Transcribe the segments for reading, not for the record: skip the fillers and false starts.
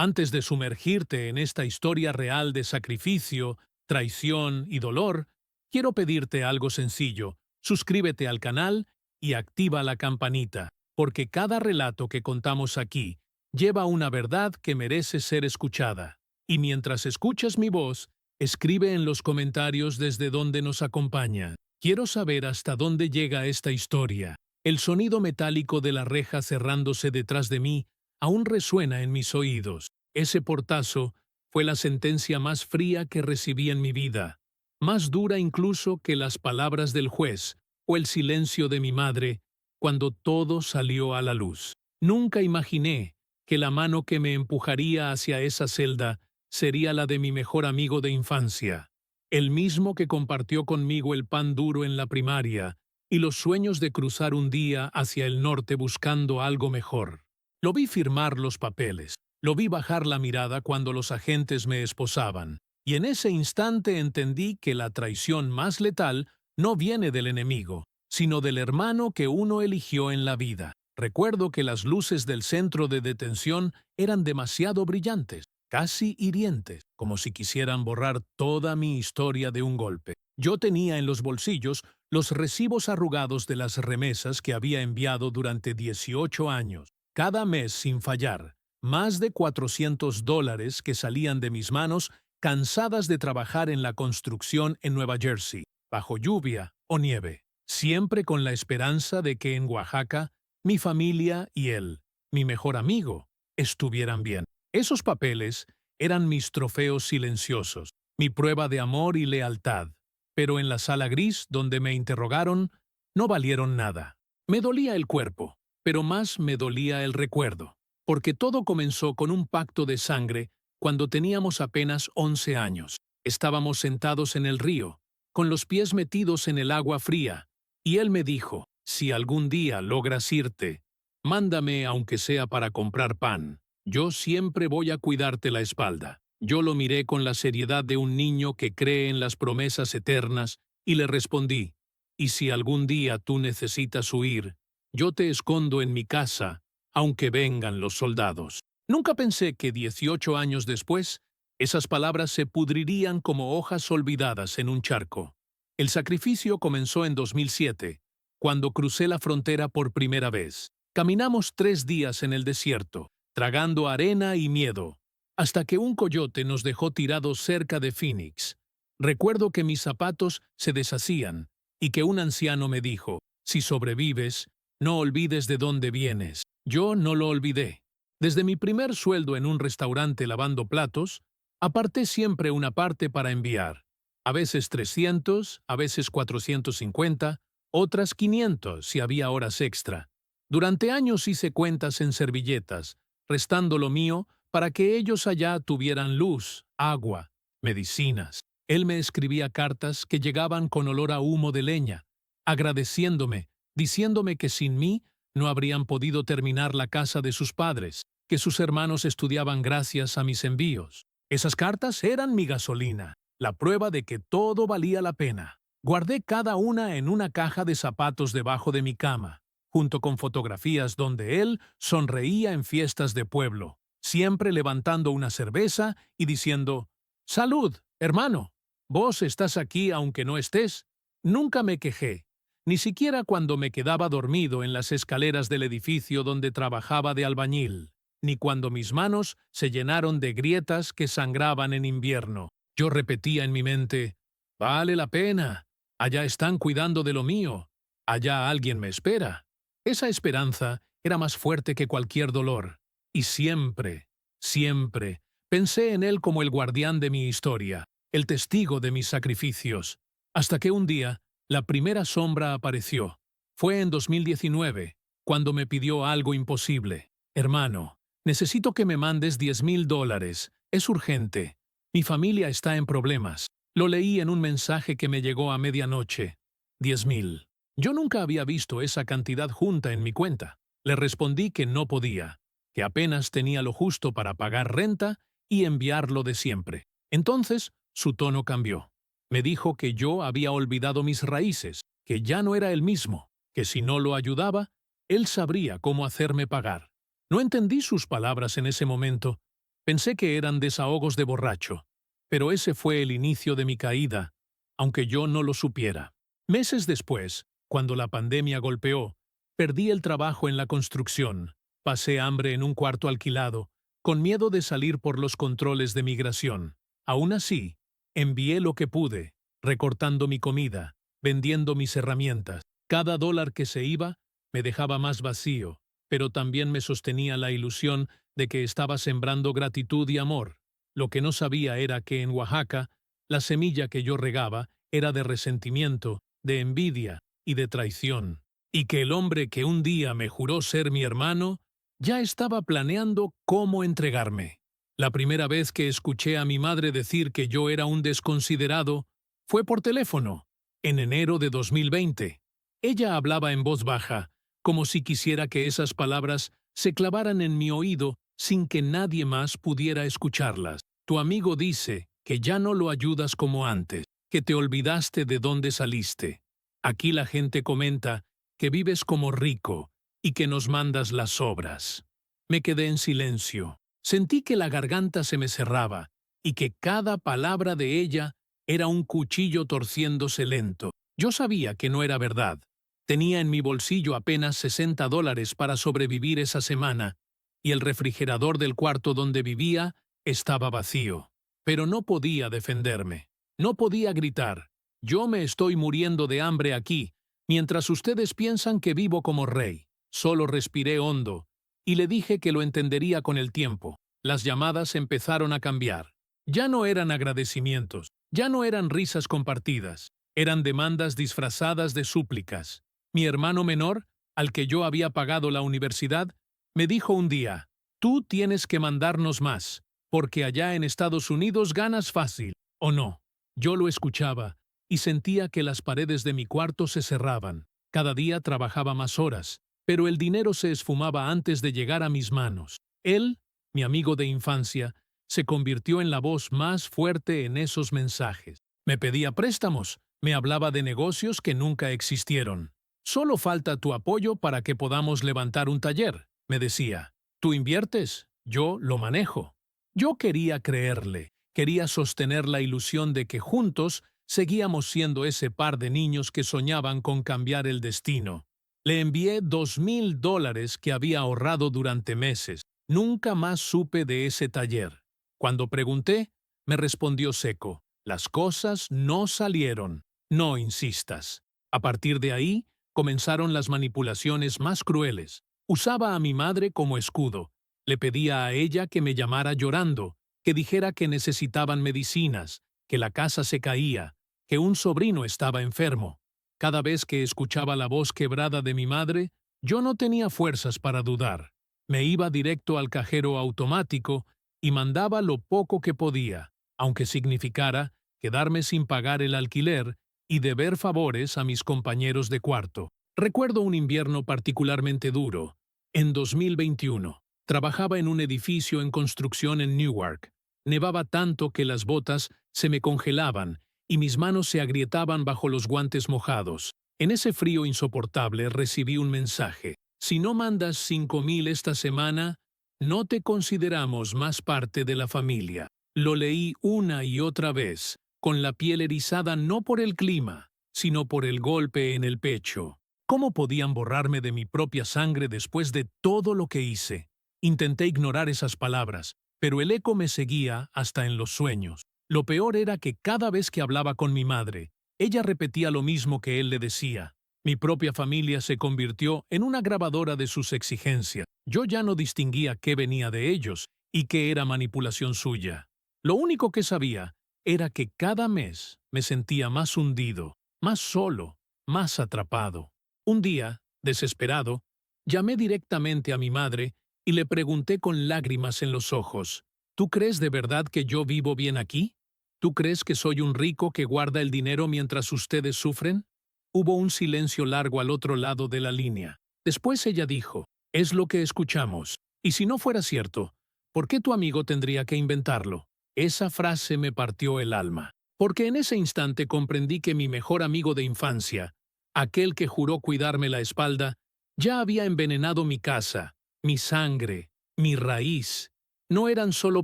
Antes de sumergirte en esta historia real de sacrificio, traición y dolor, quiero pedirte algo sencillo. Suscríbete al canal y activa la campanita, porque cada relato que contamos aquí lleva una verdad que merece ser escuchada. Y mientras escuchas mi voz, escribe en los comentarios desde dónde nos acompaña. Quiero saber hasta dónde llega esta historia. El sonido metálico de la reja cerrándose detrás de mí aún resuena en mis oídos. Ese portazo fue la sentencia más fría que recibí en mi vida, más dura incluso que las palabras del juez o el silencio de mi madre cuando todo salió a la luz. Nunca imaginé que la mano que me empujaría hacia esa celda sería la de mi mejor amigo de infancia, el mismo que compartió conmigo el pan duro en la primaria y los sueños de cruzar un día hacia el norte buscando algo mejor. Lo vi firmar los papeles, lo vi bajar la mirada cuando los agentes me esposaban, y en ese instante entendí que la traición más letal no viene del enemigo, sino del hermano que uno eligió en la vida. Recuerdo que las luces del centro de detención eran demasiado brillantes, casi hirientes, como si quisieran borrar toda mi historia de un golpe. Yo tenía en los bolsillos los recibos arrugados de las remesas que había enviado durante 18 años, cada mes sin fallar, más de $400 que salían de mis manos cansadas de trabajar en la construcción en Nueva Jersey, bajo lluvia o nieve, siempre con la esperanza de que en Oaxaca mi familia y él, mi mejor amigo, estuvieran bien. Esos papeles eran mis trofeos silenciosos, mi prueba de amor y lealtad, pero en la sala gris donde me interrogaron no valieron nada. Me dolía el cuerpo, pero más me dolía el recuerdo, porque todo comenzó con un pacto de sangre cuando teníamos apenas 11 años. Estábamos sentados en el río, con los pies metidos en el agua fría, y él me dijo, si algún día logras irte, mándame aunque sea para comprar pan. Yo siempre voy a cuidarte la espalda. Yo lo miré con la seriedad de un niño que cree en las promesas eternas y le respondí, y si algún día tú necesitas huir, yo te escondo en mi casa, aunque vengan los soldados. Nunca pensé que 18 años después, esas palabras se pudrirían como hojas olvidadas en un charco. El sacrificio comenzó en 2007, cuando crucé la frontera por primera vez. Caminamos 3 días en el desierto, tragando arena y miedo, hasta que un coyote nos dejó tirados cerca de Phoenix. Recuerdo que mis zapatos se deshacían y que un anciano me dijo, si sobrevives, no olvides de dónde vienes. Yo no lo olvidé. Desde mi primer sueldo en un restaurante lavando platos, aparté siempre una parte para enviar. A veces 300, a veces 450, otras 500 si había horas extra. Durante años hice cuentas en servilletas, restando lo mío para que ellos allá tuvieran luz, agua, medicinas. Él me escribía cartas que llegaban con olor a humo de leña, agradeciéndome, diciéndome que sin mí no habrían podido terminar la casa de sus padres, que sus hermanos estudiaban gracias a mis envíos. Esas cartas eran mi gasolina, la prueba de que todo valía la pena. Guardé cada una en una caja de zapatos debajo de mi cama, junto con fotografías donde él sonreía en fiestas de pueblo, siempre levantando una cerveza y diciendo, «Salud, hermano, vos estás aquí aunque no estés». Nunca me quejé, ni siquiera cuando me quedaba dormido en las escaleras del edificio donde trabajaba de albañil, ni cuando mis manos se llenaron de grietas que sangraban en invierno. Yo repetía en mi mente, «Vale la pena, allá están cuidando de lo mío, allá alguien me espera». Esa esperanza era más fuerte que cualquier dolor, y siempre, siempre, pensé en él como el guardián de mi historia, el testigo de mis sacrificios, hasta que un día la primera sombra apareció. Fue en 2019, cuando me pidió algo imposible. «Hermano, necesito que me mandes $10,000, es urgente. Mi familia está en problemas». Lo leí en un mensaje que me llegó a medianoche. 10,000. Yo nunca había visto esa cantidad junta en mi cuenta. Le respondí que no podía, que apenas tenía lo justo para pagar renta y enviarlo de siempre. Entonces, su tono cambió. Me dijo que yo había olvidado mis raíces, que ya no era el mismo, que si no lo ayudaba, él sabría cómo hacerme pagar. No entendí sus palabras en ese momento, Pensé que eran desahogos de borracho, pero ese fue el inicio de mi caída, aunque yo no lo supiera. Meses después, cuando la pandemia golpeó, perdí el trabajo en la construcción, pasé hambre en un cuarto alquilado, con miedo de salir por los controles de migración. Aún así, envié lo que pude, recortando mi comida, vendiendo mis herramientas. Cada dólar que se iba me dejaba más vacío, pero también me sostenía la ilusión de que estaba sembrando gratitud y amor. Lo que no sabía era que en Oaxaca, la semilla que yo regaba era de resentimiento, de envidia y de traición, y que el hombre que un día me juró ser mi hermano ya estaba planeando cómo entregarme. La primera vez que escuché a mi madre decir que yo era un desconsiderado fue por teléfono, en enero de 2020. Ella hablaba en voz baja, como si quisiera que esas palabras se clavaran en mi oído sin que nadie más pudiera escucharlas. Tu amigo dice que ya no lo ayudas como antes, que te olvidaste de dónde saliste. Aquí la gente comenta que vives como rico y que nos mandas las obras. Me quedé en silencio. Sentí que la garganta se me cerraba y que cada palabra de ella era un cuchillo torciéndose lento. Yo sabía que no era verdad. Tenía en mi bolsillo apenas $60 para sobrevivir esa semana, y el refrigerador del cuarto donde vivía estaba vacío. Pero no podía defenderme. No podía gritar: yo me estoy muriendo de hambre aquí, mientras ustedes piensan que vivo como rey. Solo respiré hondo, y le dije que lo entendería con el tiempo. Las llamadas empezaron a cambiar. Ya no eran agradecimientos, ya no eran risas compartidas, eran demandas disfrazadas de súplicas. Mi hermano menor, al que yo había pagado la universidad, me dijo un día: tú tienes que mandarnos más, porque allá en Estados Unidos ganas fácil, ¿o no? Yo lo escuchaba y sentía que las paredes de mi cuarto se cerraban. Cada día trabajaba más horas, pero el dinero se esfumaba antes de llegar a mis manos. Él, mi amigo de infancia, se convirtió en la voz más fuerte en esos mensajes. Me pedía préstamos, me hablaba de negocios que nunca existieron. Solo falta tu apoyo para que podamos levantar un taller, me decía. Tú inviertes, yo lo manejo. Yo quería creerle, quería sostener la ilusión de que juntos seguíamos siendo ese par de niños que soñaban con cambiar el destino. Le envié $2,000 que había ahorrado durante meses. Nunca más supe de ese taller. Cuando pregunté, me respondió seco: las cosas no salieron. No insistas. A partir de ahí, comenzaron las manipulaciones más crueles. Usaba a mi madre como escudo. Le pedía a ella que me llamara llorando, que dijera que necesitaban medicinas, que la casa se caía, que un sobrino estaba enfermo. Cada vez que escuchaba la voz quebrada de mi madre, yo no tenía fuerzas para dudar. Me iba directo al cajero automático y mandaba lo poco que podía, aunque significara quedarme sin pagar el alquiler y deber favores a mis compañeros de cuarto. Recuerdo un invierno particularmente duro. En 2021, trabajaba en un edificio en construcción en Newark. Nevaba tanto que las botas se me congelaban y mis manos se agrietaban bajo los guantes mojados. En ese frío insoportable recibí un mensaje: si no mandas 5,000 esta semana, no te consideramos más parte de la familia. Lo leí una y otra vez, con la piel erizada no por el clima, sino por el golpe en el pecho. ¿Cómo podían borrarme de mi propia sangre después de todo lo que hice? Intenté ignorar esas palabras, pero el eco me seguía hasta en los sueños. Lo peor era que cada vez que hablaba con mi madre, ella repetía lo mismo que él le decía. Mi propia familia se convirtió en una grabadora de sus exigencias. Yo ya no distinguía qué venía de ellos y qué era manipulación suya. Lo único que sabía era que cada mes me sentía más hundido, más solo, más atrapado. Un día, desesperado, llamé directamente a mi madre y le pregunté con lágrimas en los ojos: ¿tú crees de verdad que yo vivo bien aquí? ¿Tú crees que soy un rico que guarda el dinero mientras ustedes sufren? Hubo un silencio largo al otro lado de la línea. Después ella dijo: es lo que escuchamos. Y si no fuera cierto, ¿por qué tu amigo tendría que inventarlo? Esa frase me partió el alma, porque en ese instante comprendí que mi mejor amigo de infancia, aquel que juró cuidarme la espalda, ya había envenenado mi casa, mi sangre, mi raíz, No eran solo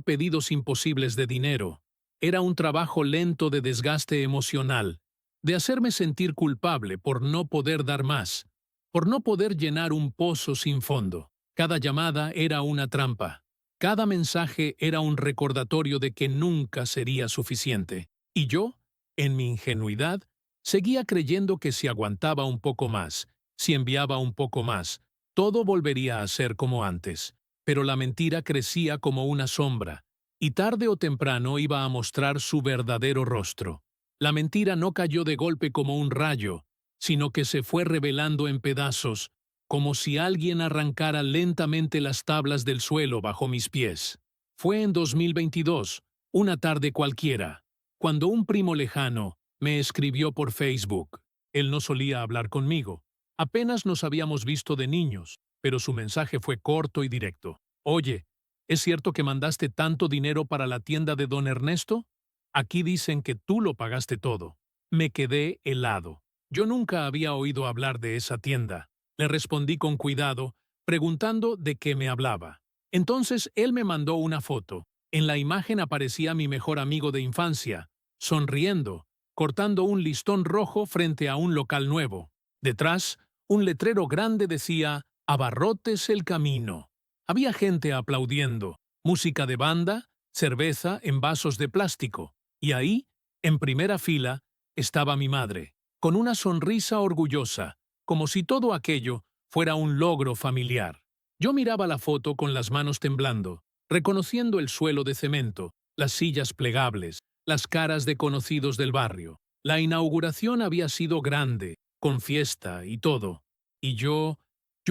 pedidos imposibles de dinero, era un trabajo lento de desgaste emocional, de hacerme sentir culpable por no poder dar más, por no poder llenar un pozo sin fondo. Cada llamada era una trampa. Cada mensaje era un recordatorio de que nunca sería suficiente. Y yo, en mi ingenuidad, seguía creyendo que si aguantaba un poco más, si enviaba un poco más, todo volvería a ser como antes. Pero la mentira crecía como una sombra, y tarde o temprano iba a mostrar su verdadero rostro. La mentira no cayó de golpe como un rayo, sino que se fue revelando en pedazos, como si alguien arrancara lentamente las tablas del suelo bajo mis pies. Fue en 2022, una tarde cualquiera, cuando un primo lejano me escribió por Facebook. Él no solía hablar conmigo. Apenas nos habíamos visto de niños, pero su mensaje fue corto y directo. Oye, ¿es cierto que mandaste tanto dinero para la tienda de don Ernesto? Aquí dicen que tú lo pagaste todo. Me quedé helado. Yo nunca había oído hablar de esa tienda. Le respondí con cuidado, preguntando de qué me hablaba. Entonces él me mandó una foto. En la imagen aparecía mi mejor amigo de infancia, sonriendo, cortando un listón rojo frente a un local nuevo. Detrás, un letrero grande decía, «Abarrotes el camino». Había gente aplaudiendo, música de banda, cerveza en vasos de plástico. Y ahí, en primera fila, estaba mi madre, con una sonrisa orgullosa, como si todo aquello fuera un logro familiar. Yo miraba la foto con las manos temblando, reconociendo el suelo de cemento, las sillas plegables, las caras de conocidos del barrio. La inauguración había sido grande, con fiesta y todo. Y yo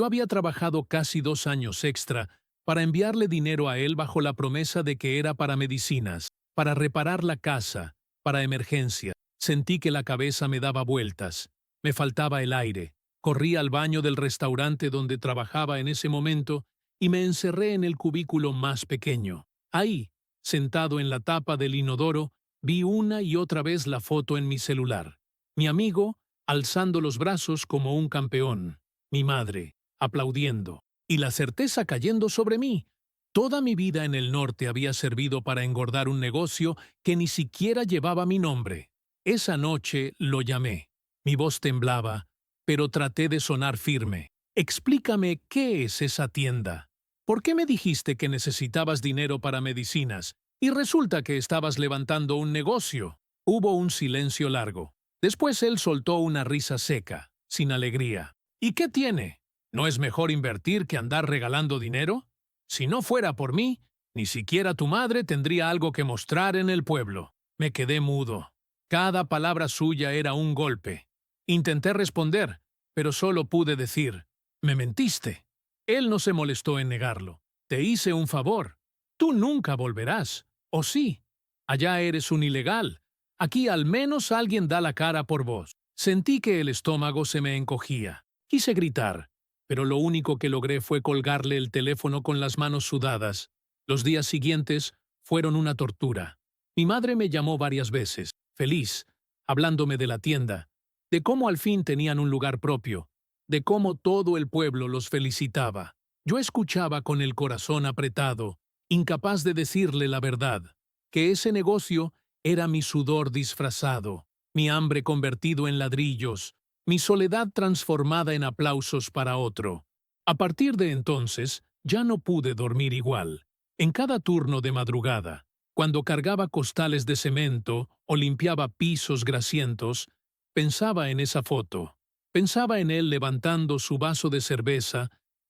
había trabajado casi 2 años extra para enviarle dinero a él bajo la promesa de que era para medicinas, para reparar la casa, para emergencia. Sentí que la cabeza me daba vueltas. Me faltaba el aire. Corrí al baño del restaurante donde trabajaba en ese momento y me encerré en el cubículo más pequeño. Ahí, sentado en la tapa del inodoro, vi una y otra vez la foto en mi celular. Mi amigo, alzando los brazos como un campeón. Mi madre, aplaudiendo. Y la certeza cayendo sobre mí. Toda mi vida en el norte había servido para engordar un negocio que ni siquiera llevaba mi nombre. Esa noche lo llamé. Mi voz temblaba, pero traté de sonar firme. Explícame qué es esa tienda. ¿Por qué me dijiste que necesitabas dinero para medicinas y resulta que estabas levantando un negocio? Hubo un silencio largo. Después él soltó una risa seca, sin alegría. ¿Y qué tiene? ¿No es mejor invertir que andar regalando dinero? Si no fuera por mí, ni siquiera tu madre tendría algo que mostrar en el pueblo. Me quedé mudo. Cada palabra suya era un golpe. Intenté responder, pero solo pude decir, «Me mentiste». Él no se molestó en negarlo. «Te hice un favor. Tú nunca volverás. ¿O sí? Allá eres un ilegal. Aquí al menos alguien da la cara por vos». Sentí que el estómago se me encogía. Quise gritar, pero lo único que logré fue colgarle el teléfono con las manos sudadas. Los días siguientes fueron una tortura. Mi madre me llamó varias veces, feliz, hablándome de la tienda, de cómo al fin tenían un lugar propio, de cómo todo el pueblo los felicitaba. Yo escuchaba con el corazón apretado, incapaz de decirle la verdad, que ese negocio era mi sudor disfrazado, mi hambre convertido en ladrillos, mi soledad transformada en aplausos para otro. A partir de entonces, ya no pude dormir igual. En cada turno de madrugada, cuando cargaba costales de cemento o limpiaba pisos grasientos, pensaba en esa foto. Pensaba en él levantando su vaso de cerveza,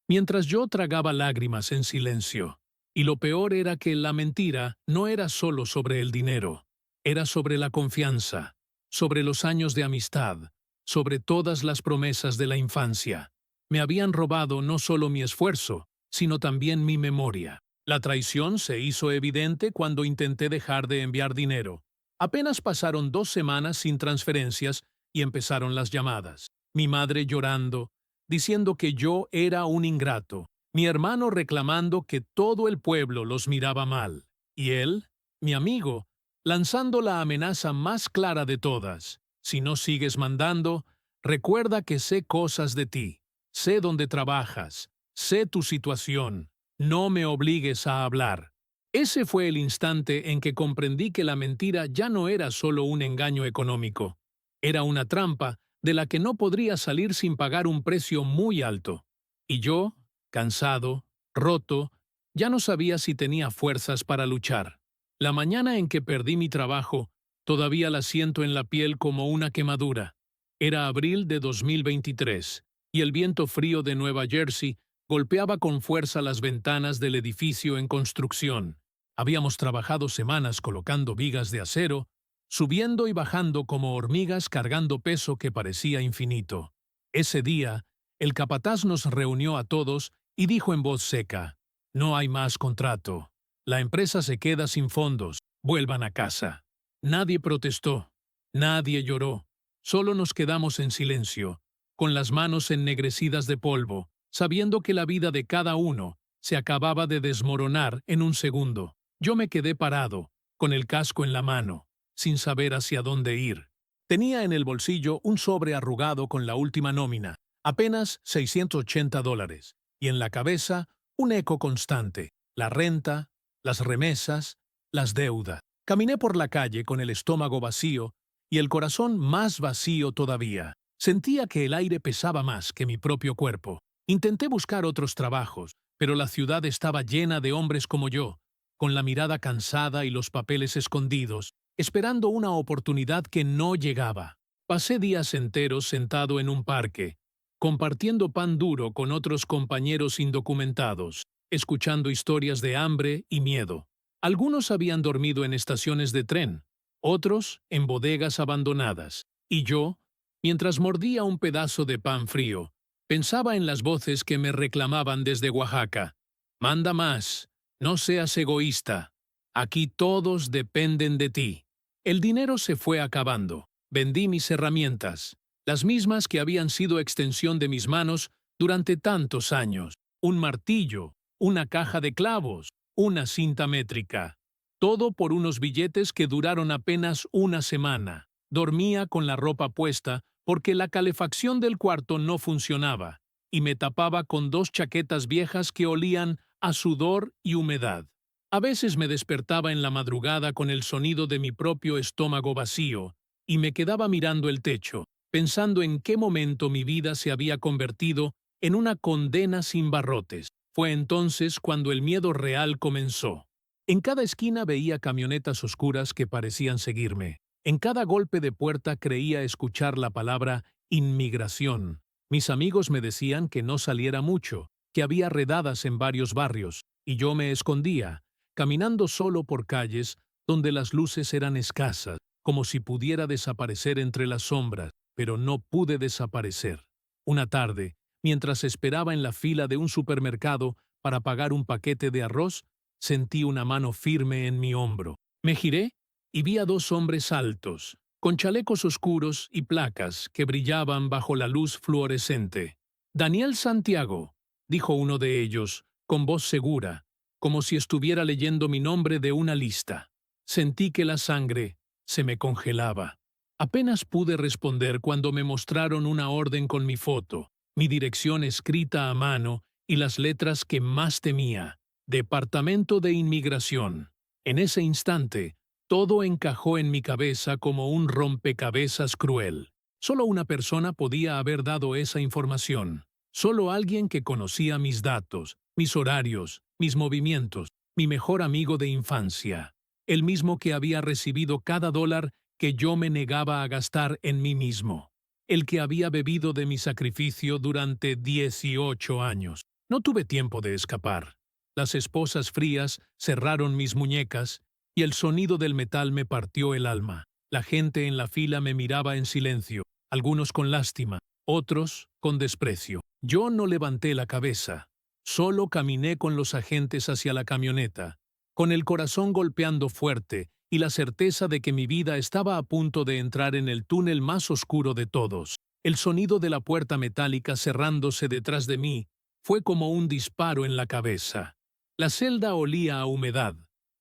mientras yo tragaba lágrimas en silencio. Y lo peor era que la mentira no era solo sobre el dinero, era sobre la confianza, sobre los años de amistad, sobre todas las promesas de la infancia. Me habían robado no solo mi esfuerzo, sino también mi memoria. La traición se hizo evidente cuando intenté dejar de enviar dinero. Apenas pasaron 2 semanas sin transferencias y empezaron las llamadas. Mi madre llorando, diciendo que yo era un ingrato. Mi hermano reclamando que todo el pueblo los miraba mal. Y él, mi amigo, lanzando la amenaza más clara de todas. Si no sigues mandando, recuerda que sé cosas de ti. Sé dónde trabajas. Sé tu situación. No me obligues a hablar. Ese fue el instante en que comprendí que la mentira ya no era solo un engaño económico. Era una trampa de la que no podría salir sin pagar un precio muy alto. Y yo, cansado, roto, ya no sabía si tenía fuerzas para luchar. La mañana en que perdí mi trabajo, todavía la siento en la piel como una quemadura. Era abril de 2023, y el viento frío de Nueva Jersey golpeaba con fuerza las ventanas del edificio en construcción. Habíamos trabajado semanas colocando vigas de acero, subiendo y bajando como hormigas cargando peso que parecía infinito. Ese día, el capataz nos reunió a todos y dijo en voz seca: «No hay más contrato. La empresa se queda sin fondos. Vuelvan a casa». Nadie protestó. Nadie lloró. Solo nos quedamos en silencio, con las manos ennegrecidas de polvo, sabiendo que la vida de cada uno se acababa de desmoronar en un segundo. Yo me quedé parado, con el casco en la mano, sin saber hacia dónde ir. Tenía en el bolsillo un sobre arrugado con la última nómina, apenas $680, y en la cabeza un eco constante: la renta, las remesas, las deudas. Caminé por la calle con el estómago vacío y el corazón más vacío todavía. Sentía que el aire pesaba más que mi propio cuerpo. Intenté buscar otros trabajos, pero la ciudad estaba llena de hombres como yo, con la mirada cansada y los papeles escondidos, esperando una oportunidad que no llegaba. Pasé días enteros sentado en un parque, compartiendo pan duro con otros compañeros indocumentados, escuchando historias de hambre y miedo. Algunos habían dormido en estaciones de tren, otros en bodegas abandonadas, y yo, mientras mordía un pedazo de pan frío, pensaba en las voces que me reclamaban desde Oaxaca: «Manda más, no seas egoísta, aquí todos dependen de ti». El dinero se fue acabando. Vendí mis herramientas, las mismas que habían sido extensión de mis manos durante tantos años: un martillo, una caja de clavos, una cinta métrica. Todo por unos billetes que duraron apenas una semana. Dormía con la ropa puesta porque la calefacción del cuarto no funcionaba, y me tapaba con 2 chaquetas viejas que olían a sudor y humedad. A veces me despertaba en la madrugada con el sonido de mi propio estómago vacío, y me quedaba mirando el techo, pensando en qué momento mi vida se había convertido en una condena sin barrotes. Fue entonces cuando el miedo real comenzó. En cada esquina veía camionetas oscuras que parecían seguirme. En cada golpe de puerta creía escuchar la palabra inmigración. Mis amigos me decían que no saliera mucho, que había redadas en varios barrios, y yo me escondía, caminando solo por calles donde las luces eran escasas, como si pudiera desaparecer entre las sombras, pero no pude desaparecer. Una tarde, mientras esperaba en la fila de un supermercado para pagar un paquete de arroz, sentí una mano firme en mi hombro. Me giré y vi a 2 hombres altos, con chalecos oscuros y placas que brillaban bajo la luz fluorescente. «Daniel Santiago», dijo uno de ellos, con voz segura, como si estuviera leyendo mi nombre de una lista. Sentí que la sangre se me congelaba. Apenas pude responder cuando me mostraron una orden con mi foto, mi dirección escrita a mano y las letras que más temía: Departamento de Inmigración. En ese instante, todo encajó en mi cabeza como un rompecabezas cruel. Solo una persona podía haber dado esa información. Solo alguien que conocía mis datos, mis horarios, mis movimientos, mi mejor amigo de infancia. El mismo que había recibido cada dólar que yo me negaba a gastar en mí mismo. El que había bebido de mi sacrificio durante 18 años. No tuve tiempo de escapar. Las esposas frías cerraron mis muñecas y el sonido del metal me partió el alma. La gente en la fila me miraba en silencio, algunos con lástima, otros con desprecio. Yo no levanté la cabeza. Solo caminé con los agentes hacia la camioneta, con el corazón golpeando fuerte y la certeza de que mi vida estaba a punto de entrar en el túnel más oscuro de todos. El sonido de la puerta metálica cerrándose detrás de mí fue como un disparo en la cabeza. La celda olía a humedad,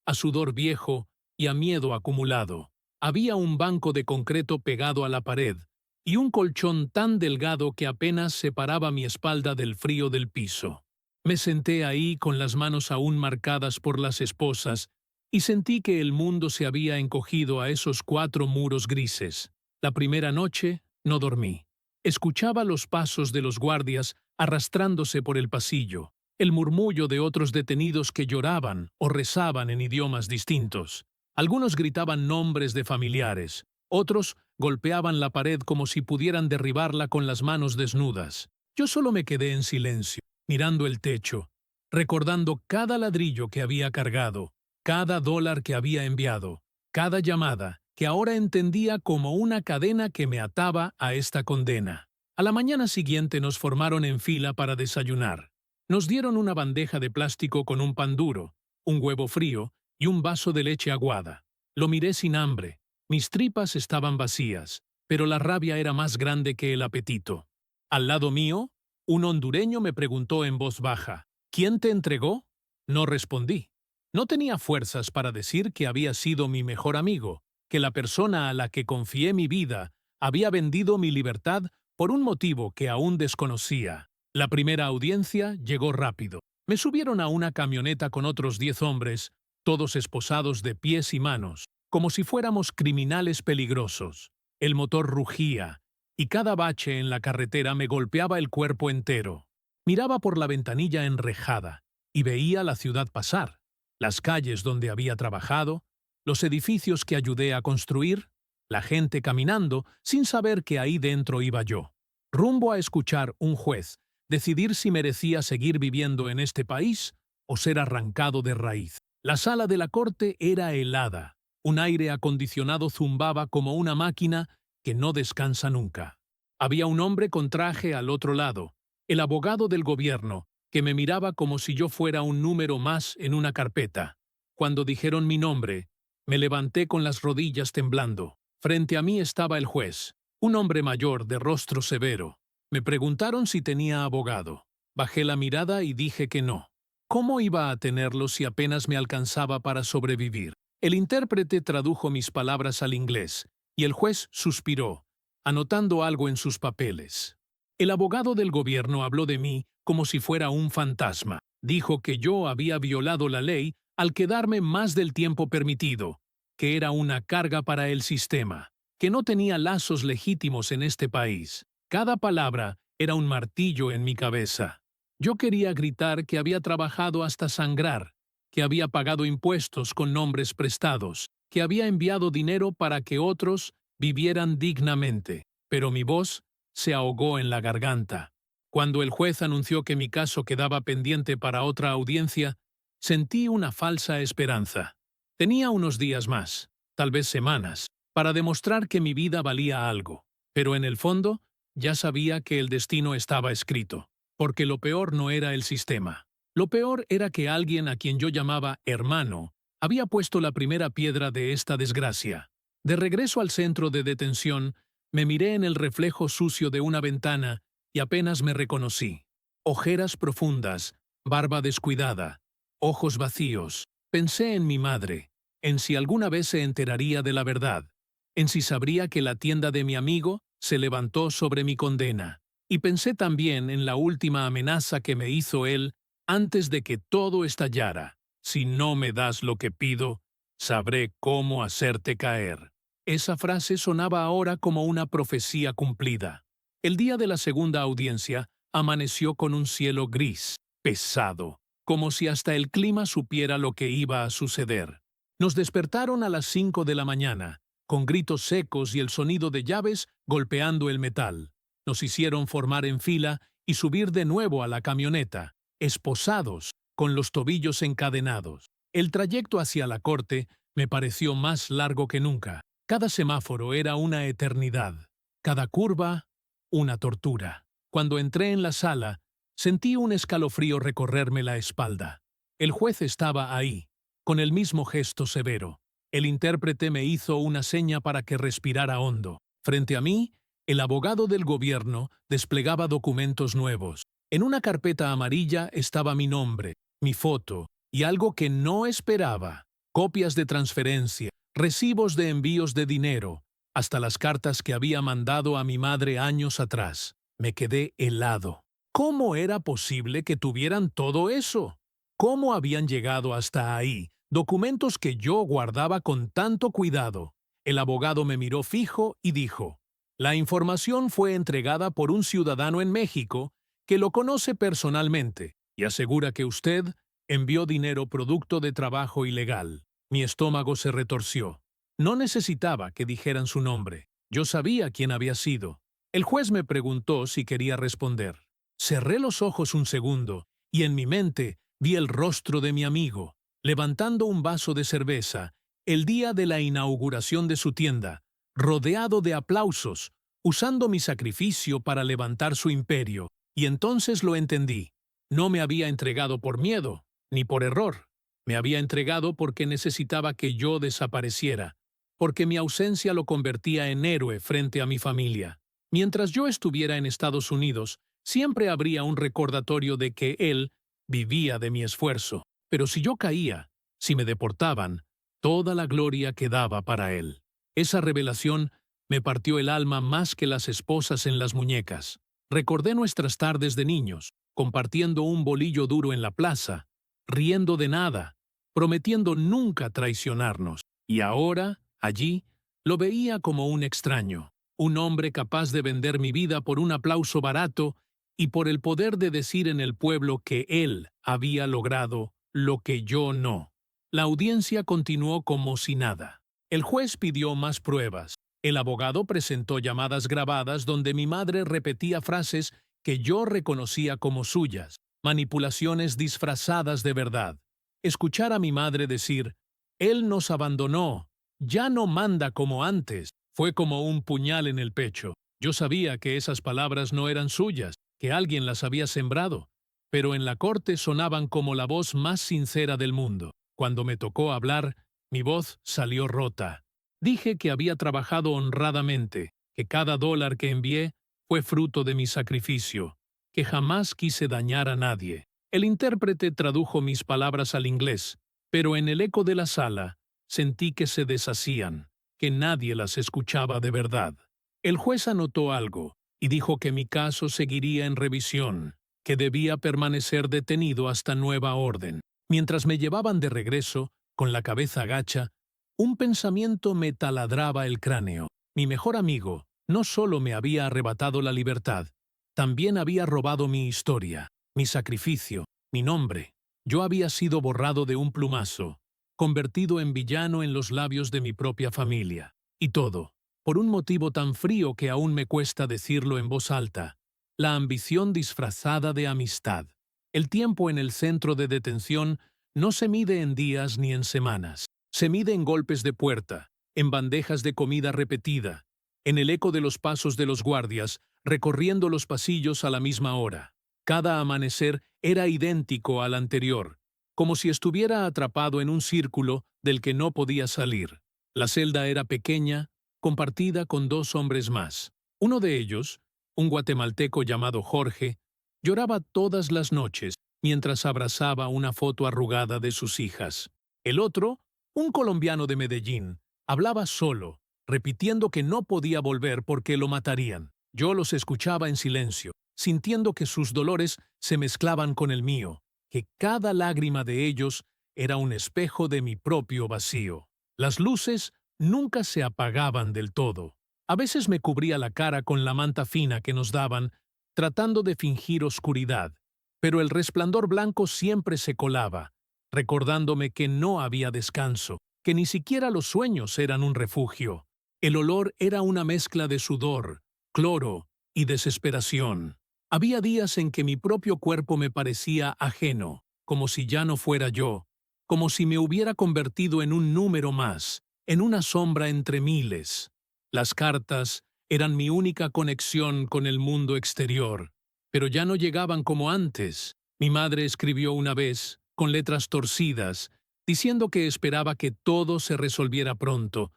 a sudor viejo y a miedo acumulado. Había un banco de concreto pegado a la pared y un colchón tan delgado que apenas separaba mi espalda del frío del piso. Me senté ahí con las manos aún marcadas por las esposas y sentí que el mundo se había encogido a esos 4 muros grises. La primera noche no dormí. Escuchaba los pasos de los guardias arrastrándose por el pasillo, el murmullo de otros detenidos que lloraban o rezaban en idiomas distintos. Algunos gritaban nombres de familiares, otros golpeaban la pared como si pudieran derribarla con las manos desnudas. Yo solo me quedé en silencio, mirando el techo, recordando cada ladrillo que había cargado, cada dólar que había enviado, cada llamada, que ahora entendía como una cadena que me ataba a esta condena. A la mañana siguiente nos formaron en fila para desayunar. Nos dieron una bandeja de plástico con un pan duro, un huevo frío y un vaso de leche aguada. Lo miré sin hambre. Mis tripas estaban vacías, pero la rabia era más grande que el apetito. Al lado mío, un hondureño me preguntó en voz baja, ¿quién te entregó? No respondí. No tenía fuerzas para decir que había sido mi mejor amigo, que la persona a la que confié mi vida había vendido mi libertad por un motivo que aún desconocía. La primera audiencia llegó rápido. Me subieron a una camioneta con otros 10 hombres, todos esposados de pies y manos, como si fuéramos criminales peligrosos. El motor rugía, y cada bache en la carretera me golpeaba el cuerpo entero. Miraba por la ventanilla enrejada y veía la ciudad pasar, las calles donde había trabajado, los edificios que ayudé a construir, la gente caminando sin saber que ahí dentro iba yo, rumbo a escuchar un juez decidir si merecía seguir viviendo en este país o ser arrancado de raíz. La sala de la corte era helada, un aire acondicionado zumbaba como una máquina que no descansa nunca. Había un hombre con traje al otro lado, el abogado del gobierno, que me miraba como si yo fuera un número más en una carpeta. Cuando dijeron mi nombre, me levanté con las rodillas temblando. Frente a mí estaba el juez, un hombre mayor de rostro severo. Me preguntaron si tenía abogado. Bajé la mirada y dije que no. ¿Cómo iba a tenerlo si apenas me alcanzaba para sobrevivir? El intérprete tradujo mis palabras al inglés, y el juez suspiró, anotando algo en sus papeles. El abogado del gobierno habló de mí como si fuera un fantasma. Dijo que yo había violado la ley al quedarme más del tiempo permitido, que era una carga para el sistema, que no tenía lazos legítimos en este país. Cada palabra era un martillo en mi cabeza. Yo quería gritar que había trabajado hasta sangrar, que había pagado impuestos con nombres prestados, que había enviado dinero para que otros vivieran dignamente, pero mi voz se ahogó en la garganta. Cuando el juez anunció que mi caso quedaba pendiente para otra audiencia, sentí una falsa esperanza. Tenía unos días más, tal vez semanas, para demostrar que mi vida valía algo, pero en el fondo ya sabía que el destino estaba escrito, porque lo peor no era el sistema. Lo peor era que alguien a quien yo llamaba hermano había puesto la primera piedra de esta desgracia. De regreso al centro de detención, me miré en el reflejo sucio de una ventana y apenas me reconocí. Ojeras profundas, barba descuidada, ojos vacíos. Pensé en mi madre, en si alguna vez se enteraría de la verdad, en si sabría que la tienda de mi amigo se levantó sobre mi condena. Y pensé también en la última amenaza que me hizo él antes de que todo estallara. Si no me das lo que pido, sabré cómo hacerte caer. Esa frase sonaba ahora como una profecía cumplida. El día de la segunda audiencia amaneció con un cielo gris, pesado, como si hasta el clima supiera lo que iba a suceder. Nos despertaron a las 5 de la mañana, con gritos secos y el sonido de llaves golpeando el metal. Nos hicieron formar en fila y subir de nuevo a la camioneta, esposados, con los tobillos encadenados. El trayecto hacia la corte me pareció más largo que nunca. Cada semáforo era una eternidad, cada curva, una tortura. Cuando entré en la sala, sentí un escalofrío recorrerme la espalda. El juez estaba ahí, con el mismo gesto severo. El intérprete me hizo una seña para que respirara hondo. Frente a mí, el abogado del gobierno desplegaba documentos nuevos. En una carpeta amarilla estaba mi nombre, mi foto y algo que no esperaba: copias de transferencia, recibos de envíos de dinero, hasta las cartas que había mandado a mi madre años atrás. Me quedé helado. ¿Cómo era posible que tuvieran todo eso? ¿Cómo habían llegado hasta ahí? Documentos que yo guardaba con tanto cuidado. El abogado me miró fijo y dijo: la información fue entregada por un ciudadano en México que lo conoce personalmente y asegura que usted envió dinero producto de trabajo ilegal. Mi estómago se retorció. No necesitaba que dijeran su nombre. Yo sabía quién había sido. El juez me preguntó si quería responder. Cerré los ojos un segundo y en mi mente vi el rostro de mi amigo, levantando un vaso de cerveza, el día de la inauguración de su tienda, rodeado de aplausos, usando mi sacrificio para levantar su imperio. Y entonces lo entendí. No me había entregado por miedo, ni por error. Me había entregado porque necesitaba que yo desapareciera, porque mi ausencia lo convertía en héroe frente a mi familia. Mientras yo estuviera en Estados Unidos, siempre habría un recordatorio de que él vivía de mi esfuerzo. Pero si yo caía, si me deportaban, toda la gloria quedaba para él. Esa revelación me partió el alma más que las esposas en las muñecas. Recordé nuestras tardes de niños, compartiendo un bolillo duro en la plaza, riendo de nada, prometiendo nunca traicionarnos. Y ahora, allí, lo veía como un extraño, un hombre capaz de vender mi vida por un aplauso barato y por el poder de decir en el pueblo que él había logrado lo que yo no. La audiencia continuó como si nada. El juez pidió más pruebas. El abogado presentó llamadas grabadas donde mi madre repetía frases que yo reconocía como suyas, manipulaciones disfrazadas de verdad. Escuchar a mi madre decir: «Él nos abandonó, ya no manda como antes», fue como un puñal en el pecho. Yo sabía que esas palabras no eran suyas, que alguien las había sembrado, pero en la corte sonaban como la voz más sincera del mundo. Cuando me tocó hablar, mi voz salió rota. Dije que había trabajado honradamente, que cada dólar que envié fue fruto de mi sacrificio, que jamás quise dañar a nadie. El intérprete tradujo mis palabras al inglés, pero en el eco de la sala sentí que se deshacían, que nadie las escuchaba de verdad. El juez anotó algo y dijo que mi caso seguiría en revisión, que debía permanecer detenido hasta nueva orden. Mientras me llevaban de regreso, con la cabeza gacha, un pensamiento me taladraba el cráneo. Mi mejor amigo no solo me había arrebatado la libertad, también había robado mi historia, mi sacrificio, mi nombre. Yo había sido borrado de un plumazo, convertido en villano en los labios de mi propia familia. Y todo, por un motivo tan frío que aún me cuesta decirlo en voz alta: la ambición disfrazada de amistad. El tiempo en el centro de detención no se mide en días ni en semanas. Se mide en golpes de puerta, en bandejas de comida repetida, en el eco de los pasos de los guardias, recorriendo los pasillos a la misma hora. Cada amanecer era idéntico al anterior, como si estuviera atrapado en un círculo del que no podía salir. La celda era pequeña, compartida con 2 hombres más. Uno de ellos, un guatemalteco llamado Jorge, lloraba todas las noches mientras abrazaba una foto arrugada de sus hijas. El otro, un colombiano de Medellín, hablaba solo, repitiendo que no podía volver porque lo matarían. Yo los escuchaba en silencio, sintiendo que sus dolores se mezclaban con el mío, que cada lágrima de ellos era un espejo de mi propio vacío. Las luces nunca se apagaban del todo. A veces me cubría la cara con la manta fina que nos daban, tratando de fingir oscuridad, pero el resplandor blanco siempre se colaba, recordándome que no había descanso, que ni siquiera los sueños eran un refugio. El olor era una mezcla de sudor, cloro y desesperación. Había días en que mi propio cuerpo me parecía ajeno, como si ya no fuera yo, como si me hubiera convertido en un número más, en una sombra entre miles. Las cartas eran mi única conexión con el mundo exterior, pero ya no llegaban como antes. Mi madre escribió una vez, con letras torcidas, diciendo que esperaba que todo se resolviera pronto,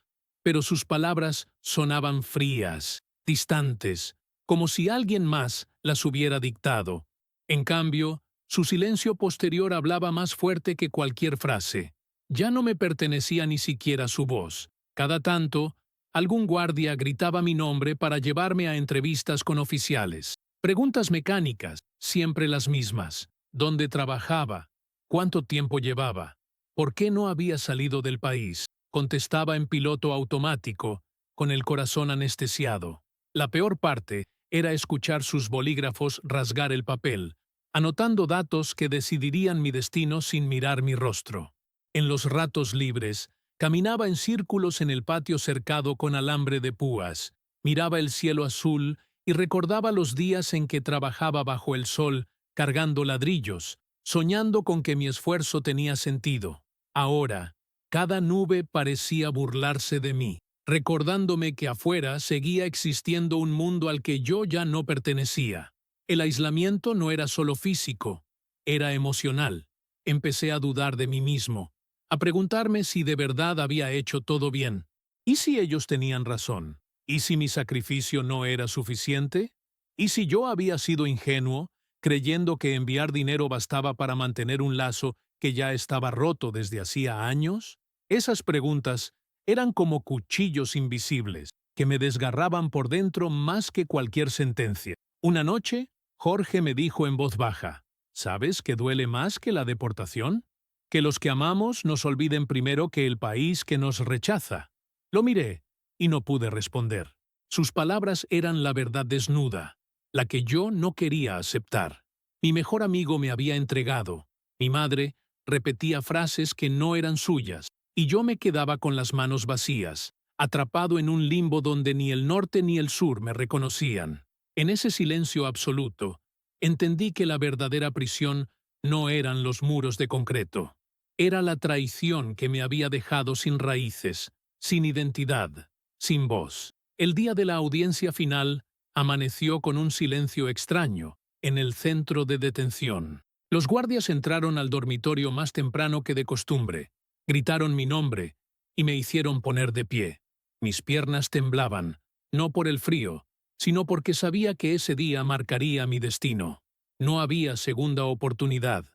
pero sus palabras sonaban frías, distantes, como si alguien más las hubiera dictado. En cambio, su silencio posterior hablaba más fuerte que cualquier frase. Ya no me pertenecía ni siquiera su voz. Cada tanto, algún guardia gritaba mi nombre para llevarme a entrevistas con oficiales. Preguntas mecánicas, Siempre las mismas. ¿Dónde trabajaba? ¿Cuánto tiempo llevaba? ¿Por qué no había salido del país? Contestaba en piloto automático, con el corazón anestesiado. La peor parte era escuchar sus bolígrafos rasgar el papel, anotando datos que decidirían mi destino sin mirar mi rostro. En los ratos libres, caminaba en círculos en el patio cercado con alambre de púas, miraba el cielo azul y recordaba los días en que trabajaba bajo el sol, cargando ladrillos, soñando con que mi esfuerzo tenía sentido. Ahora, cada nube parecía burlarse de mí, recordándome que afuera seguía existiendo un mundo al que yo ya no pertenecía. El aislamiento no era solo físico, era emocional. Empecé a dudar de mí mismo, a preguntarme si de verdad había hecho todo bien. ¿Y si ellos tenían razón? ¿Y si mi sacrificio no era suficiente? ¿Y si yo había sido ingenuo, creyendo que enviar dinero bastaba para mantener un lazo que ya estaba roto desde hacía años? Esas preguntas eran como cuchillos invisibles que me desgarraban por dentro más que cualquier sentencia. Una noche, Jorge me dijo en voz baja, ¿sabes qué duele más que la deportación? Que los que amamos nos olviden primero que el país que nos rechaza. Lo miré y no pude responder. Sus palabras eran la verdad desnuda, la que yo no quería aceptar. Mi mejor amigo me había entregado. Mi madre repetía frases que no eran suyas, y yo me quedaba con las manos vacías, atrapado en un limbo donde ni el norte ni el sur me reconocían. En ese silencio absoluto, entendí que la verdadera prisión no eran los muros de concreto. Era la traición que me había dejado sin raíces, sin identidad, sin voz. El día de la audiencia final amaneció con un silencio extraño en el centro de detención. Los guardias entraron al dormitorio más temprano que de costumbre, gritaron mi nombre y me hicieron poner de pie. Mis piernas temblaban, no por el frío, sino porque sabía que ese día marcaría mi destino. No había segunda oportunidad.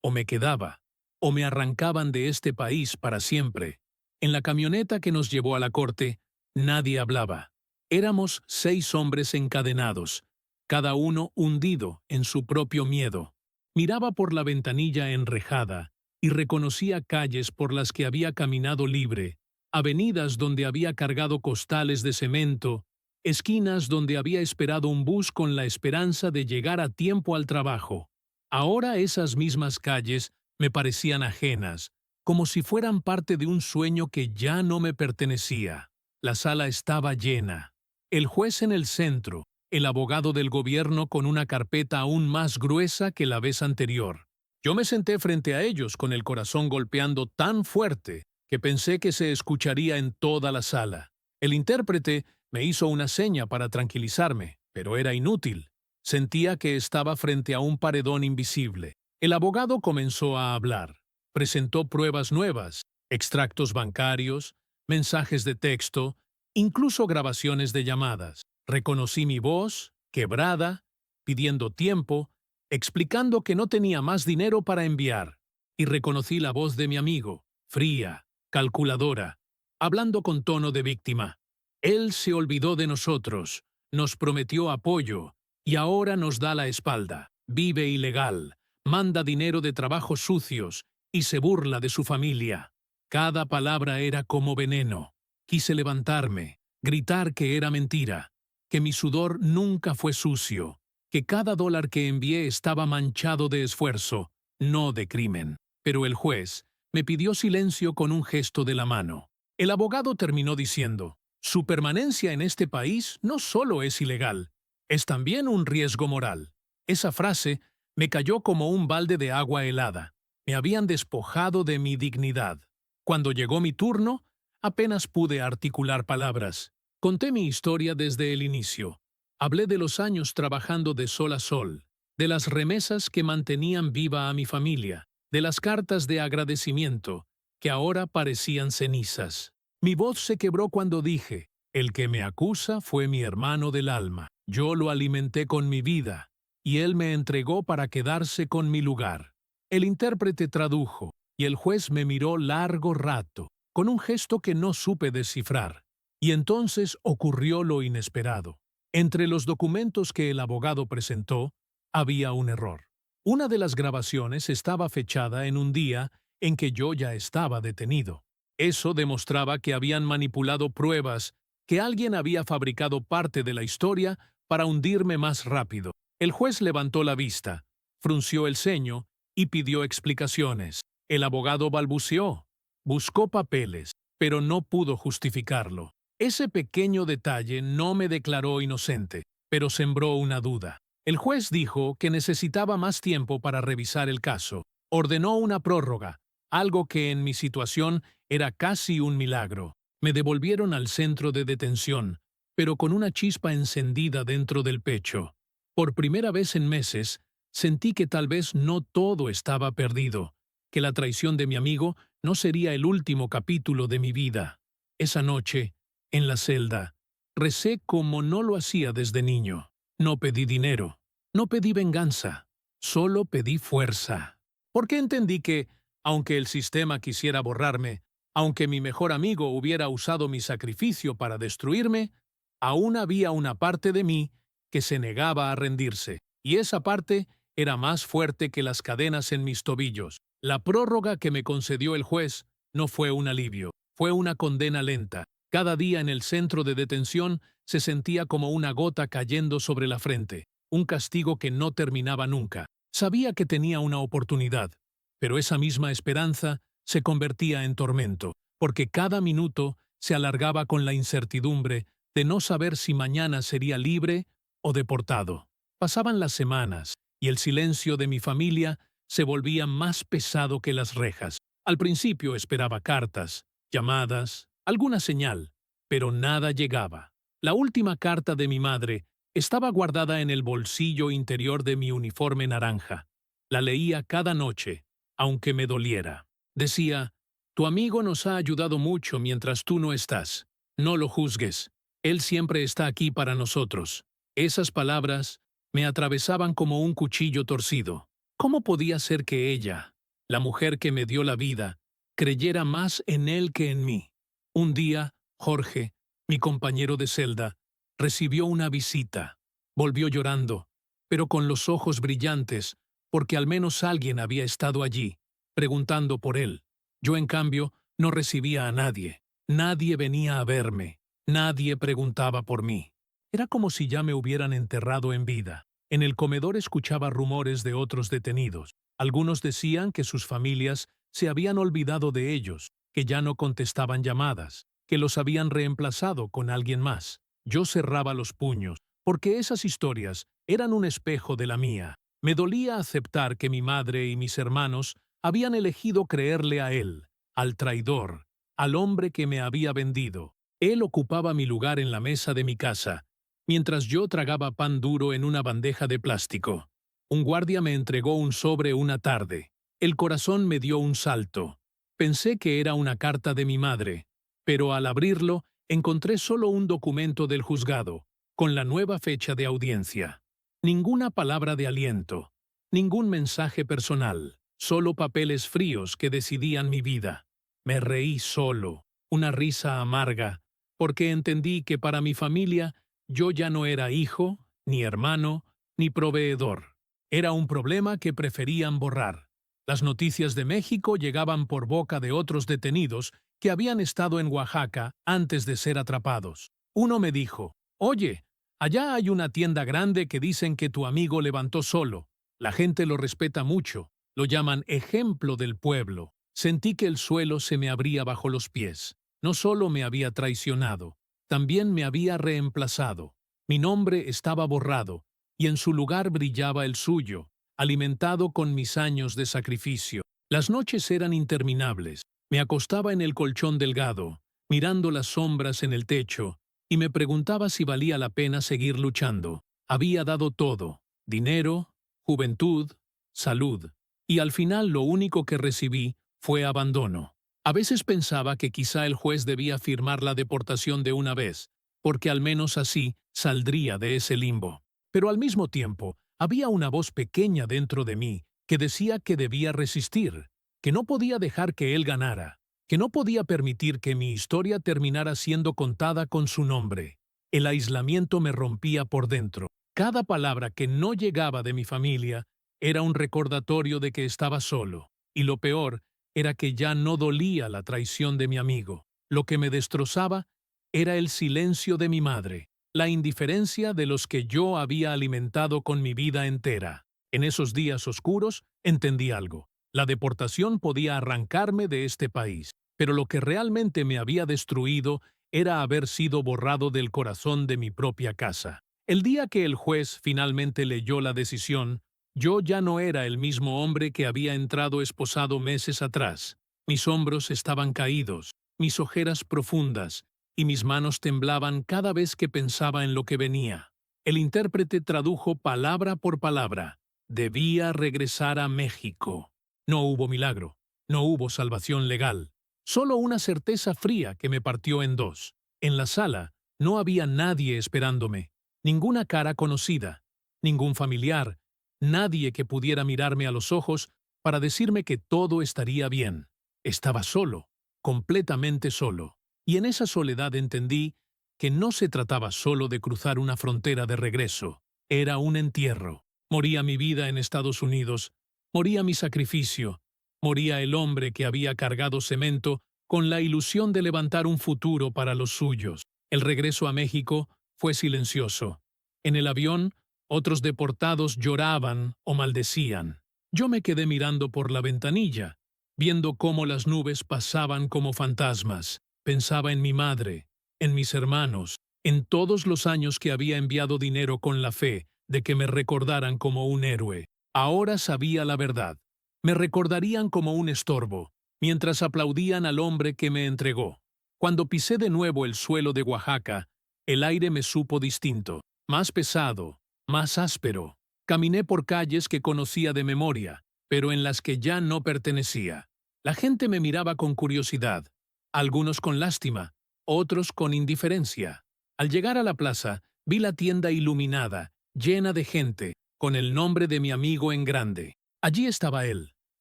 O me quedaba, o me arrancaban de este país para siempre. En la camioneta que nos llevó a la corte, nadie hablaba. Éramos 6 hombres encadenados, cada uno hundido en su propio miedo. Miraba por la ventanilla enrejada y reconocía calles por las que había caminado libre, avenidas donde había cargado costales de cemento, esquinas donde había esperado un bus con la esperanza de llegar a tiempo al trabajo. Ahora esas mismas calles me parecían ajenas, como si fueran parte de un sueño que ya no me pertenecía. La sala estaba llena. El juez en el centro, el abogado del gobierno con una carpeta aún más gruesa que la vez anterior. Yo me senté frente a ellos con el corazón golpeando tan fuerte que pensé que se escucharía en toda la sala. El intérprete me hizo una seña para tranquilizarme, pero era inútil. Sentía que estaba frente a un paredón invisible. El abogado comenzó a hablar. Presentó pruebas nuevas, extractos bancarios, mensajes de texto, incluso grabaciones de llamadas. Reconocí mi voz, quebrada, pidiendo tiempo, explicando que no tenía más dinero para enviar. Y reconocí la voz de mi amigo, fría, calculadora, hablando con tono de víctima. Él se olvidó de nosotros, nos prometió apoyo, y ahora nos da la espalda. Vive ilegal, manda dinero de trabajos sucios y se burla de su familia. Cada palabra era como veneno. Quise levantarme, gritar que era mentira, que mi sudor nunca fue sucio, que cada dólar que envié estaba manchado de esfuerzo, no de crimen. Pero el juez me pidió silencio con un gesto de la mano. El abogado terminó diciendo, su permanencia en este país no solo es ilegal, es también un riesgo moral. Esa frase me cayó como un balde de agua helada. Me habían despojado de mi dignidad. Cuando llegó mi turno, apenas pude articular palabras. Conté mi historia desde el inicio. Hablé de los años trabajando de sol a sol, de las remesas que mantenían viva a mi familia, de las cartas de agradecimiento, que ahora parecían cenizas. Mi voz se quebró cuando dije, el que me acusa fue mi hermano del alma. Yo lo alimenté con mi vida, y él me entregó para quedarse con mi lugar. El intérprete tradujo, y el juez me miró largo rato, con un gesto que no supe descifrar. Y entonces ocurrió lo inesperado. Entre los documentos que el abogado presentó, había un error. Una de las grabaciones estaba fechada en un día en que yo ya estaba detenido. Eso demostraba que habían manipulado pruebas, que alguien había fabricado parte de la historia para hundirme más rápido. El juez levantó la vista, frunció el ceño y pidió explicaciones. El abogado balbuceó, buscó papeles, pero no pudo justificarlo. Ese pequeño detalle no me declaró inocente, pero sembró una duda. El juez dijo que necesitaba más tiempo para revisar el caso. Ordenó una prórroga, algo que en mi situación era casi un milagro. Me devolvieron al centro de detención, pero con una chispa encendida dentro del pecho. Por primera vez en meses, sentí que tal vez no todo estaba perdido, que la traición de mi amigo no sería el último capítulo de mi vida. Esa noche, en la celda, recé como no lo hacía desde niño. No pedí dinero, no pedí venganza, solo pedí fuerza. Porque entendí que, aunque el sistema quisiera borrarme, aunque mi mejor amigo hubiera usado mi sacrificio para destruirme, aún había una parte de mí que se negaba a rendirse, y esa parte era más fuerte que las cadenas en mis tobillos. La prórroga que me concedió el juez no fue un alivio, fue una condena lenta. Cada día en el centro de detención se sentía como una gota cayendo sobre la frente, un castigo que no terminaba nunca. Sabía que tenía una oportunidad, pero esa misma esperanza se convertía en tormento, porque cada minuto se alargaba con la incertidumbre de no saber si mañana sería libre o deportado. Pasaban las semanas, y el silencio de mi familia se volvía más pesado que las rejas. Al principio esperaba cartas, llamadas, alguna señal, pero nada llegaba. La última carta de mi madre estaba guardada en el bolsillo interior de mi uniforme naranja. La leía cada noche, aunque me doliera. Decía: «Tu amigo nos ha ayudado mucho mientras tú no estás. No lo juzgues. Él siempre está aquí para nosotros». Esas palabras me atravesaban como un cuchillo torcido. ¿Cómo podía ser que ella, la mujer que me dio la vida, creyera más en él que en mí? Un día, Jorge, mi compañero de celda, recibió una visita. Volvió llorando, pero con los ojos brillantes, porque al menos alguien había estado allí, preguntando por él. Yo, en cambio, no recibía a nadie. Nadie venía a verme. Nadie preguntaba por mí. Era como si ya me hubieran enterrado en vida. En el comedor escuchaba rumores de otros detenidos. Algunos decían que sus familias se habían olvidado de ellos, que ya no contestaban llamadas, que los habían reemplazado con alguien más. Yo cerraba los puños, porque esas historias eran un espejo de la mía. Me dolía aceptar que mi madre y mis hermanos habían elegido creerle a él, al traidor, al hombre que me había vendido. Él ocupaba mi lugar en la mesa de mi casa, mientras yo tragaba pan duro en una bandeja de plástico. Un guardia me entregó un sobre una tarde. El corazón me dio un salto. Pensé que era una carta de mi madre, pero al abrirlo encontré solo un documento del juzgado, con la nueva fecha de audiencia. Ninguna palabra de aliento, ningún mensaje personal, solo papeles fríos que decidían mi vida. Me reí solo, una risa amarga, porque entendí que para mi familia yo ya no era hijo, ni hermano, ni proveedor. Era un problema que preferían borrar. Las noticias de México llegaban por boca de otros detenidos que habían estado en Oaxaca antes de ser atrapados. Uno me dijo: «Oye, allá hay una tienda grande que dicen que tu amigo levantó solo. La gente lo respeta mucho. Lo llaman ejemplo del pueblo». Sentí que el suelo se me abría bajo los pies. No solo me había traicionado, también me había reemplazado. Mi nombre estaba borrado, y en su lugar brillaba el suyo, alimentado con mis años de sacrificio. Las noches eran interminables. Me acostaba en el colchón delgado, mirando las sombras en el techo, y me preguntaba si valía la pena seguir luchando. Había dado todo: dinero, juventud, salud, y al final lo único que recibí fue abandono. A veces pensaba que quizá el juez debía firmar la deportación de una vez, porque al menos así saldría de ese limbo. Pero al mismo tiempo, había una voz pequeña dentro de mí que decía que debía resistir, que no podía dejar que él ganara, que no podía permitir que mi historia terminara siendo contada con su nombre. El aislamiento me rompía por dentro. Cada palabra que no llegaba de mi familia era un recordatorio de que estaba solo. Y lo peor era que ya no dolía la traición de mi amigo. Lo que me destrozaba era el silencio de mi madre, la indiferencia de los que yo había alimentado con mi vida entera. En esos días oscuros entendí algo. La deportación podía arrancarme de este país, pero lo que realmente me había destruido era haber sido borrado del corazón de mi propia casa. El día que el juez finalmente leyó la decisión, yo ya no era el mismo hombre que había entrado esposado meses atrás. Mis hombros estaban caídos, mis ojeras profundas, y mis manos temblaban cada vez que pensaba en lo que venía. El intérprete tradujo palabra por palabra. Debía regresar a México. No hubo milagro, no hubo salvación legal, solo una certeza fría que me partió en dos. En la sala no había nadie esperándome, ninguna cara conocida, ningún familiar, nadie que pudiera mirarme a los ojos para decirme que todo estaría bien. Estaba solo, completamente solo, y en esa soledad entendí que no se trataba solo de cruzar una frontera de regreso, era un entierro. Moría mi vida en Estados Unidos, moría mi sacrificio, moría el hombre que había cargado cemento con la ilusión de levantar un futuro para los suyos. El regreso a México fue silencioso. En el avión, otros deportados lloraban o maldecían. Yo me quedé mirando por la ventanilla, viendo cómo las nubes pasaban como fantasmas. Pensaba en mi madre, en mis hermanos, en todos los años que había enviado dinero con la fe de que me recordaran como un héroe. Ahora sabía la verdad. Me recordarían como un estorbo, mientras aplaudían al hombre que me entregó. Cuando pisé de nuevo el suelo de Oaxaca, el aire me supo distinto, más pesado, más áspero. Caminé por calles que conocía de memoria, pero en las que ya no pertenecía. La gente me miraba con curiosidad, algunos con lástima, otros con indiferencia. Al llegar a la plaza, vi la tienda iluminada, llena de gente, con el nombre de mi amigo en grande. Allí estaba él,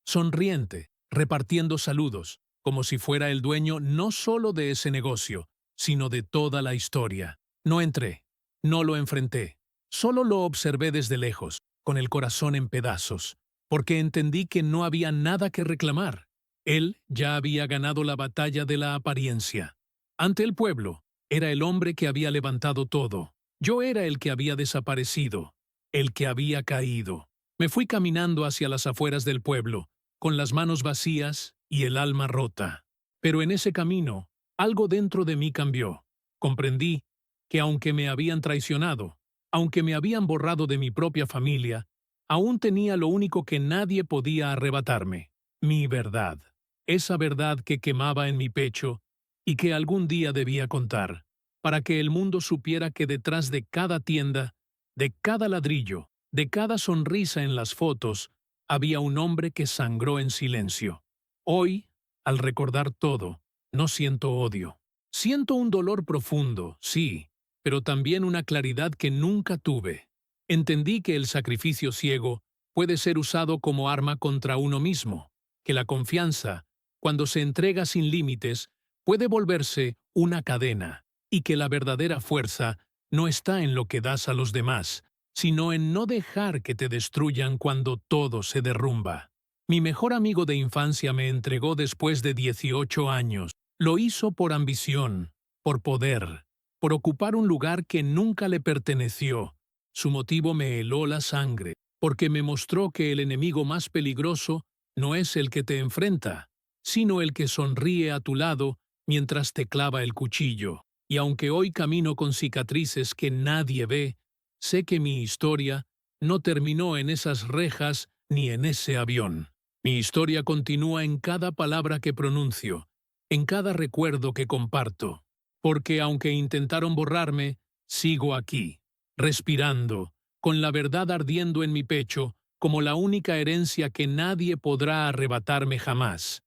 sonriente, repartiendo saludos, como si fuera el dueño no solo de ese negocio, sino de toda la historia. No entré, no lo enfrenté, solo lo observé desde lejos, con el corazón en pedazos, porque entendí que no había nada que reclamar. Él ya había ganado la batalla de la apariencia. Ante el pueblo, era el hombre que había levantado todo. Yo era el que había desaparecido, el que había caído. Me fui caminando hacia las afueras del pueblo, con las manos vacías y el alma rota. Pero en ese camino, algo dentro de mí cambió. Comprendí que aunque me habían traicionado, aunque me habían borrado de mi propia familia, aún tenía lo único que nadie podía arrebatarme, mi verdad. Esa verdad que quemaba en mi pecho y que algún día debía contar, para que el mundo supiera que detrás de cada tienda, de cada ladrillo, de cada sonrisa en las fotos, había un hombre que sangró en silencio. Hoy, al recordar todo, no siento odio. Siento un dolor profundo, sí, pero también una claridad que nunca tuve. Entendí que el sacrificio ciego puede ser usado como arma contra uno mismo, que la confianza, cuando se entrega sin límites, puede volverse una cadena, y que la verdadera fuerza no está en lo que das a los demás, sino en no dejar que te destruyan cuando todo se derrumba. Mi mejor amigo de infancia me entregó después de 18 años. Lo hizo por ambición, por poder, por ocupar un lugar que nunca le perteneció. Su motivo me heló la sangre, porque me mostró que el enemigo más peligroso no es el que te enfrenta, sino el que sonríe a tu lado mientras te clava el cuchillo. Y aunque hoy camino con cicatrices que nadie ve, sé que mi historia no terminó en esas rejas ni en ese avión. Mi historia continúa en cada palabra que pronuncio, en cada recuerdo que comparto, porque aunque intentaron borrarme, sigo aquí, respirando, con la verdad ardiendo en mi pecho, como la única herencia que nadie podrá arrebatarme jamás.